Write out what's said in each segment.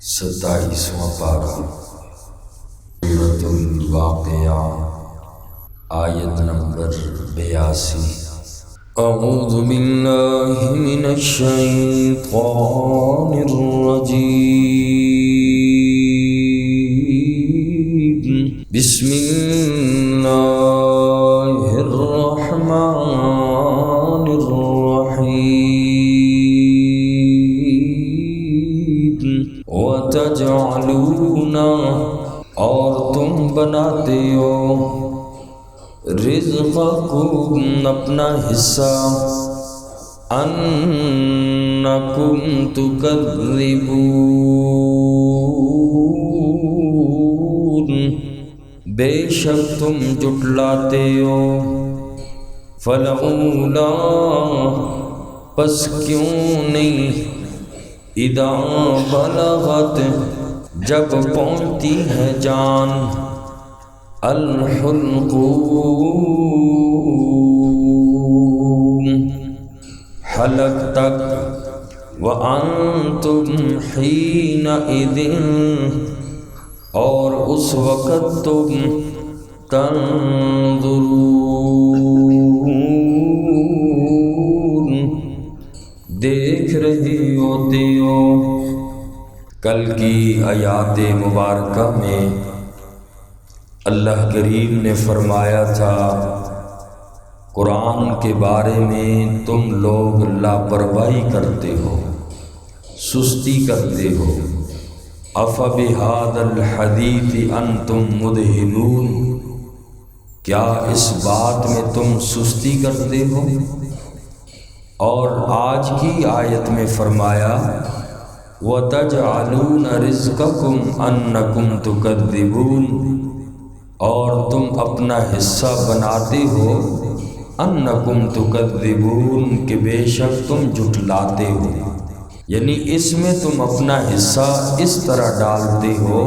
27واں پارہ سورۃ الواقعہ آیت نمبر 82۔ اعوذ باللہ من الشیطان الرجیم، بسم اللہ الرحمن الرحیم۔ وَتَجْعَلُونَ، اور تم بناتے ہو، رزقکم، اپنا حصہ، انکم تکذبون، بے شک تم جھٹلاتے ہو، فلولا، پس کیوں نہیں، اذا بلغت، جب پہنچتی ہے جان، الحلقوم، حلق تک، وانتم حینئذ، اور اس وقت تم تنظرون، دیکھ رہے ہوتے ہو۔ کل کی آیات مبارکہ میں اللہ کریم نے فرمایا تھا قرآن کے بارے میں تم لوگ لاپرواہی کرتے ہو، سستی کرتے ہو، افبہذا الحدیث انتم مدہنون، کیا اس بات میں تم سستی کرتے ہو؟ اور آج کی آیت میں فرمایا وَتَجْعَلُونَ رِزْقَكُمْ أَنَّكُمْ تُكَذِّبُونَ، اور تم اپنا حصہ بناتے ہو، انکم تکذبون، کہ بے شک تم جھٹلاتے ہو، یعنی اس میں تم اپنا حصہ اس طرح ڈالتے ہو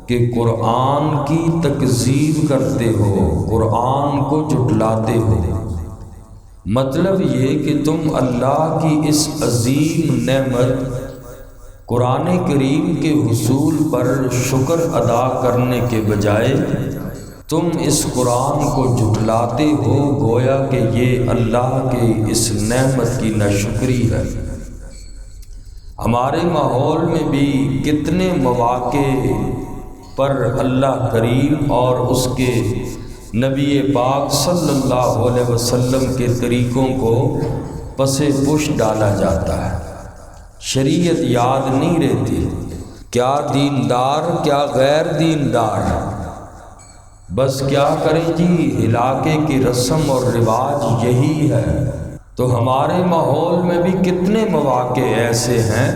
کہ قرآن کی تکذیب کرتے ہو، قرآن کو جھٹلاتے ہو۔ مطلب یہ کہ تم اللہ کی اس عظیم نعمت قرآن کریم کے حصول پر شکر ادا کرنے کے بجائے تم اس قرآن کو جھٹلاتے ہو، گویا کہ یہ اللہ کے اس نعمت کی ناشکری ہے۔ ہمارے ماحول میں بھی کتنے مواقع پر اللہ کریم اور اس کے نبی پاک صلی اللہ علیہ وسلم کے طریقوں کو پس پش ڈالا جاتا ہے، شریعت یاد نہیں رہتی، کیا دیندار کیا غیر دیندار، بس کیا کریں جی، علاقے کی رسم اور رواج یہی ہے۔ تو ہمارے ماحول میں بھی کتنے مواقع ایسے ہیں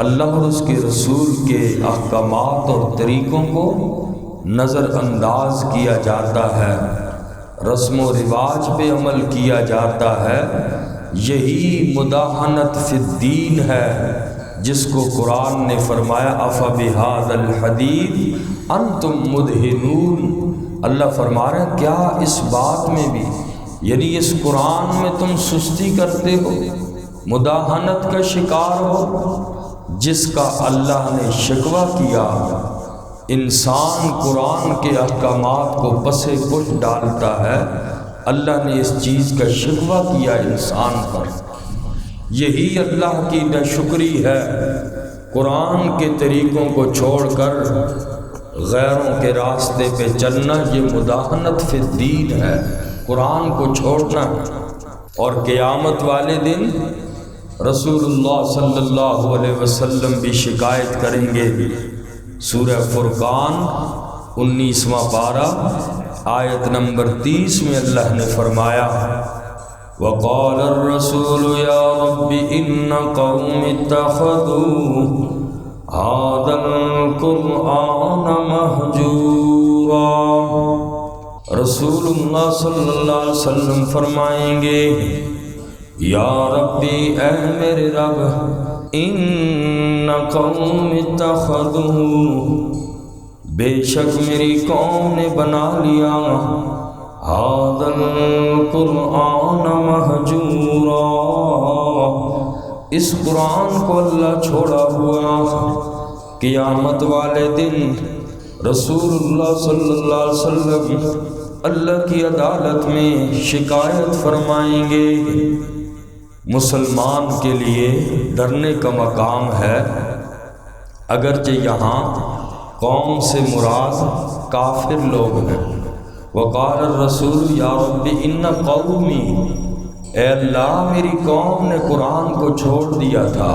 اللہ اور اس کے رسول کے احکامات اور طریقوں کو نظر انداز کیا جاتا ہے، رسم و رواج پہ عمل کیا جاتا ہے۔ یہی مداہنت فی الدین ہے جس کو قرآن نے فرمایا افبہذا الحدیث انتم مدہنون۔ اللہ فرما رہا ہے کیا اس بات میں بھی، یعنی اس قرآن میں تم سستی کرتے ہو، مداہنت کا شکار ہو، جس کا اللہ نے شکوہ کیا۔ انسان قرآن کے احکامات کو پس پش ڈالتا ہے، اللہ نے اس چیز کا شکوہ کیا انسان پر۔ یہی اللہ کی ناشکری ہے، قرآن کے طریقوں کو چھوڑ کر غیروں کے راستے پہ چلنا، یہ مداہنت فی الدین ہے، قرآن کو چھوڑنا۔ اور قیامت والے دن رسول اللہ صلی اللہ علیہ وسلم بھی شکایت کریں گے۔ سورہ فرقان 19واں پارہ آیت نمبر 30 میں اللہ نے فرمایا وَقَالَ الرَّسُولُ يَا رَبِّ إِنَّ قَوْمِ اتَّخَذُوا هَذَا الْقُرْآنَ مَهْجُورًا۔ رسول اللہ صلی اللہ علیہ وسلم فرمائیں گے یا ربی، اے میرے رب، ان قوم اتخذوا، بے شک میری قوم نے بنا لیا، هذا القرآن مہجورا، اس قرآن کو اللہ چھوڑا ہوا، قیامت والے دن رسول اللہ صلی اللہ علیہ وسلم اللہ کی عدالت میں شکایت فرمائیں گے۔ مسلمان کے لیے ڈرنے کا مقام ہے، اگرچہ یہاں قوم سے مراد کافر لوگ ہیں۔ وقال الرسول یا رب ان قومی، اے اللہ میری قوم نے قرآن کو چھوڑ دیا تھا۔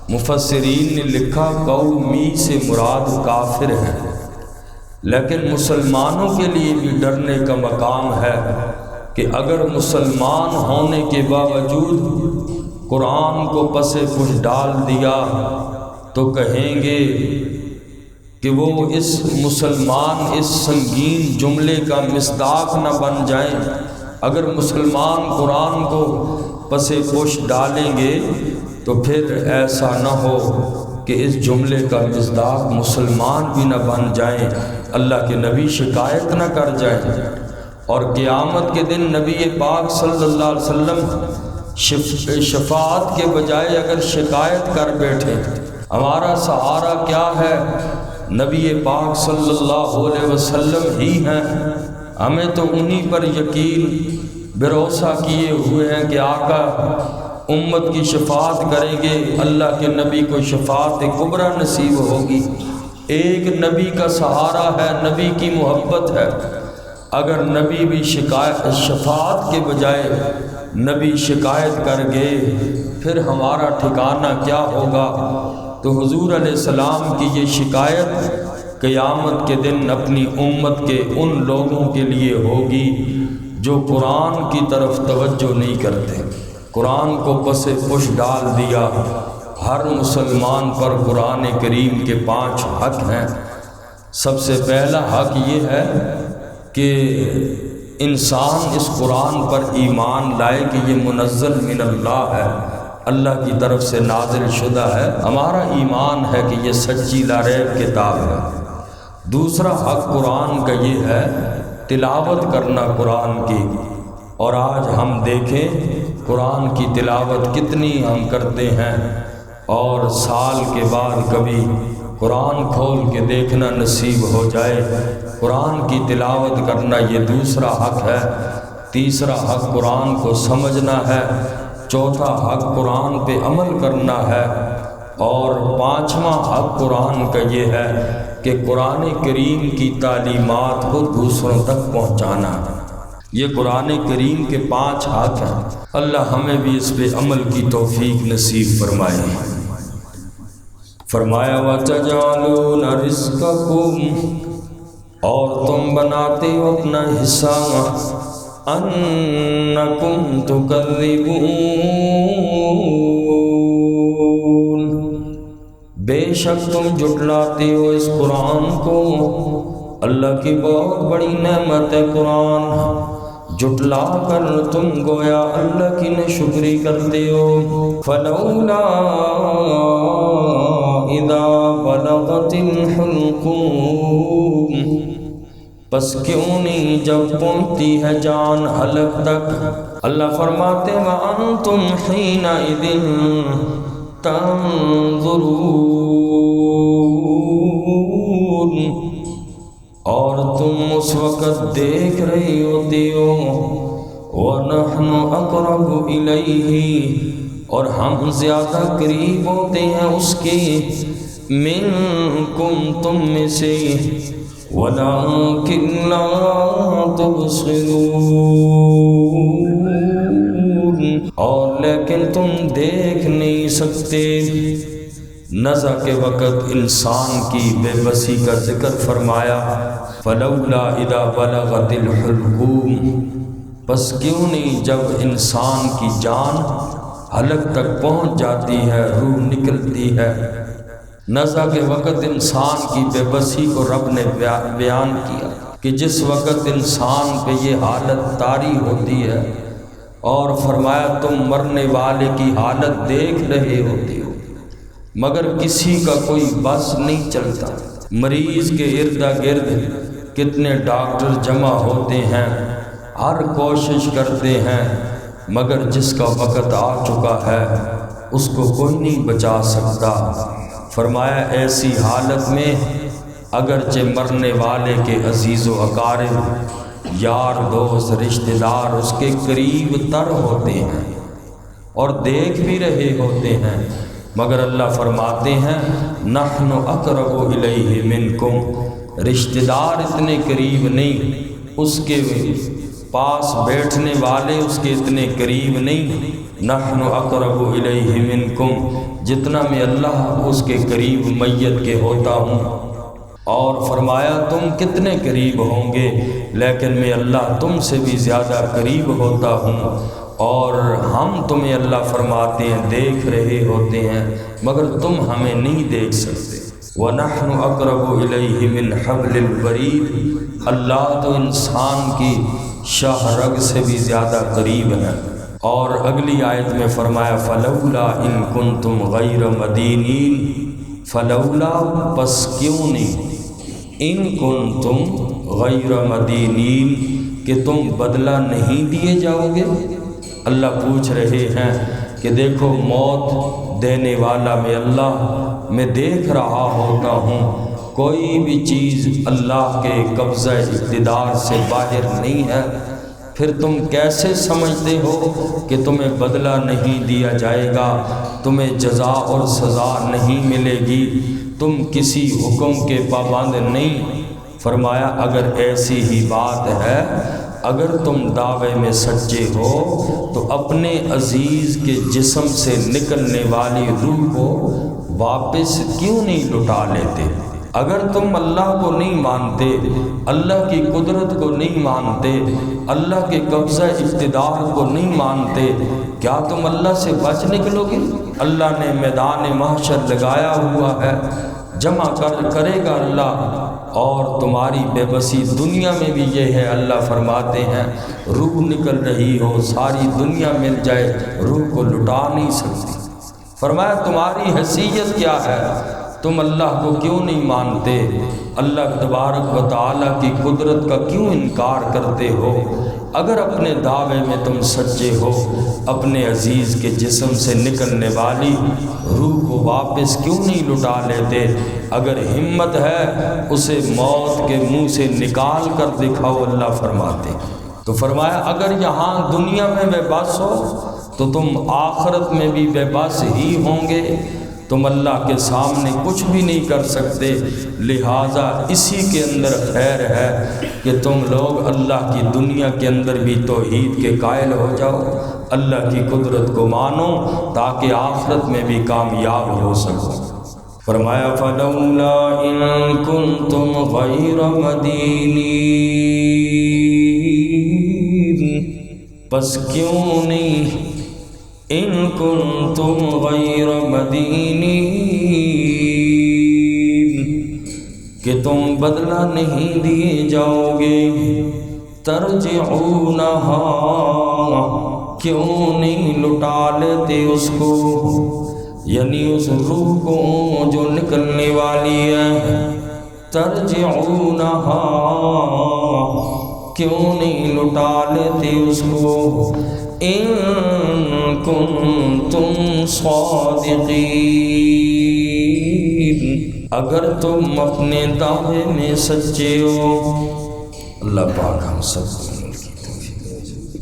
مفسرین نے لکھا قومی سے مراد کافر ہیں، لیکن مسلمانوں کے لیے بھی ڈرنے کا مقام ہے کہ اگر مسلمان ہونے کے باوجود قرآن کو پس پش ڈال دیا تو کہیں گے کہ وہ اس مسلمان اس سنگین جملے کا مصداق نہ بن جائیں۔ اگر مسلمان قرآن کو پس پش ڈالیں گے تو پھر ایسا نہ ہو کہ اس جملے کا مصداق مسلمان بھی نہ بن جائیں، اللہ کے نبی شکایت نہ کر جائیں۔ اور قیامت کے دن نبی پاک صلی اللہ علیہ وسلم شفاعت کے بجائے اگر شکایت کر بیٹھے، ہمارا سہارا کیا ہے؟ نبی پاک صلی اللہ علیہ وسلم ہی ہیں۔ ہمیں تو انہی پر یقین بھروسہ کیے ہوئے ہیں کہ آقا امت کی شفاعت کریں گے، اللہ کے نبی کو شفاعت کبریٰ نصیب ہوگی۔ ایک نبی کا سہارا ہے، نبی کی محبت ہے۔ اگر نبی بھی شفاعت کے بجائے نبی شکایت کر گئے پھر ہمارا ٹھکانہ کیا ہوگا؟ تو حضور علیہ السلام کی یہ شکایت قیامت کے دن اپنی امت کے ان لوگوں کے لیے ہوگی جو قرآن کی طرف توجہ نہیں کرتے، قرآن کو پس پش ڈال دیا۔ ہر مسلمان پر قرآن کریم کے 5 حق ہیں۔ سب سے پہلا حق یہ ہے کہ انسان اس قرآن پر ایمان لائے کہ یہ منزل من اللہ ہے، اللہ کی طرف سے نازل شدہ ہے۔ ہمارا ایمان ہے کہ یہ سچی لا ریب کتاب ہے۔ دوسرا حق قرآن کا یہ ہے تلاوت کرنا قرآن کی، اور آج ہم دیکھیں قرآن کی تلاوت کتنی ہم کرتے ہیں، اور سال کے بعد کبھی قرآن کھول کے دیکھنا نصیب ہو جائے۔ قرآن کی تلاوت کرنا یہ دوسرا حق ہے۔ تیسرا حق قرآن کو سمجھنا ہے۔ چوتھا حق قرآن پہ عمل کرنا ہے، اور 5واں حق قرآن کا یہ ہے کہ قرآن کریم کی تعلیمات کو دوسروں تک پہنچانا۔ یہ قرآن کریم کے 5 حق ہیں۔ اللہ ہمیں بھی اس پہ عمل کی توفیق نصیب فرمائے۔ فرمایا وَتَجْعَلُونَ رِزْقَكُمْ، اور تم بناتے ہو اپنا حصہ، أَنَّكُمْ تُكَذِّبُونَ، بے شک تم جھٹلاتے ہو اس قرآن کو۔ اللہ کی بہت بڑی نعمت ہے قرآن، جھٹلا کر تم گویا اللہ کی ناشکری کرتے ہو۔ فلولا اذا بلغت الحلقوم، پس کیوں نہیں جب پہنچتی ہے جان حلق تک۔ اللہ فرماتے وانتم حینئذ تنظرون، اور تم اس وقت دیکھ رہی ہوتی ہو۔ وَنَحْنُ أَقْرَبُ إِلَيْهِ، اور ہم زیادہ قریب ہوتے ہیں اس کے، مِنْكُمْ تم میں سے، وَلَكِنْ لَا تُبْصِرُونَ، اور لیکن تم دیکھ نہیں سکتے۔ نزع کے وقت انسان کی بے بسی کا ذکر فرمایا، فلولا اذا بلغت الحلقوم، بس کیوں نہیں جب انسان کی جان حلق تک پہنچ جاتی ہے، روح نکلتی ہے۔ نزع کے وقت انسان کی بے بسی کو رب نے بیان کیا کہ جس وقت انسان پہ یہ حالت طاری ہوتی ہے، اور فرمایا تم مرنے والے کی حالت دیکھ رہے ہوتے ہو مگر کسی کا کوئی بس نہیں چلتا۔ مریض کے ارد گرد کتنے ڈاکٹر جمع ہوتے ہیں، ہر کوشش کرتے ہیں، مگر جس کا وقت آ چکا ہے اس کو کوئی نہیں بچا سکتا۔ فرمایا ایسی حالت میں اگرچہ مرنے والے کے عزیز و اقارب، یار دوست، رشتہ دار اس کے قریب تر ہوتے ہیں اور دیکھ بھی رہے ہوتے ہیں، مگر اللہ فرماتے ہیں نحن اقرب الیہ منکم، رشتہ دار اتنے قریب نہیں، اس کے پاس بیٹھنے والے اس کے اتنے قریب نہیں، نحن اقرب الیہ منکم، جتنا میں اللہ اس کے قریب میت کے ہوتا ہوں۔ اور فرمایا تم کتنے قریب ہوں گے، لیکن میں اللہ تم سے بھی زیادہ قریب ہوتا ہوں، اور ہم تمہیں اللہ فرماتے ہیں دیکھ رہے ہوتے ہیں مگر تم ہمیں نہیں دیکھ سکتے۔ وَنَحْنُ أَقْرَبُ إِلَيْهِ مِنْ حَبْلِ الْوَرِيدِ، اللہ تو انسان کی شاہ رگ سے بھی زیادہ قریب ہے۔ اور اگلی آیت میں فرمایا فَلَوْلَا إِن كُنتُمْ غَيْرَ مَدِينِينَ، فَلَوْلَا پس کیوں نہیں، ان کنتم غیر مدینین کہ تم بدلہ نہیں دیے جاؤ گے۔ اللہ پوچھ رہے ہیں کہ دیکھو موت دینے والا میں اللہ، میں دیکھ رہا ہوتا ہوں، کوئی بھی چیز اللہ کے قبضہ اقتدار سے باہر نہیں ہے، پھر تم کیسے سمجھتے ہو کہ تمہیں بدلہ نہیں دیا جائے گا، تمہیں جزا اور سزا نہیں ملے گی، تم کسی حکم کے پابند نہیں۔ فرمایا اگر ایسی ہی بات ہے، اگر تم دعوے میں سچے ہو تو اپنے عزیز کے جسم سے نکلنے والی روح کو واپس کیوں نہیں لٹا لیتے؟ اگر تم اللہ کو نہیں مانتے، اللہ کی قدرت کو نہیں مانتے، اللہ کے قبضہ اقتدار کو نہیں مانتے، کیا تم اللہ سے بچ نکلو گے؟ اللہ نے میدان محشر لگایا ہوا ہے، جمع کرے گا اللہ، اور تمہاری بے بسی دنیا میں بھی یہ ہے، اللہ فرماتے ہیں روح نکل رہی ہو، ساری دنیا مل جائے، روح کو لٹا نہیں سکتی۔ فرمایا تمہاری حیثیت کیا ہے، تم اللہ کو کیوں نہیں مانتے، اللہ تبارک و تعالیٰ کی قدرت کا کیوں انکار کرتے ہو؟ اگر اپنے دعوے میں تم سچے ہو، اپنے عزیز کے جسم سے نکلنے والی روح کو واپس کیوں نہیں لٹا لیتے؟ اگر ہمت ہے اسے موت کے منہ سے نکال کر دکھاؤ، اللہ فرماتے۔ تو فرمایا اگر یہاں دنیا میں بے بس ہو تو تم آخرت میں بھی بے بس ہی ہوں گے، تم اللہ کے سامنے کچھ بھی نہیں کر سکتے، لہٰذا اسی کے اندر خیر ہے کہ تم لوگ اللہ کی دنیا کے اندر بھی توحید کے قائل ہو جاؤ، اللہ کی قدرت کو مانو تاکہ آخرت میں بھی کامیاب ہو سکو۔ فرمایا فَلَوْلَا إِن كُنتُمْ غَيْرَ مَدِينِينَ، پس کیوں نہیں، ان کنتم غیر مدینین، کہ تم بدلہ نہیں دیے جاؤ گے، ترجعونہا، کیوں نہیں لٹا لیتے اس کو، یعنی اس روح کو جو نکلنے والی ہے، ترجعونہا، کیوں نہیں لٹا لیتے اس کو، ان کنتم صادقین، اگر تم اپنے دعوے میں سچے ہو۔ اللہ پاک ہم سب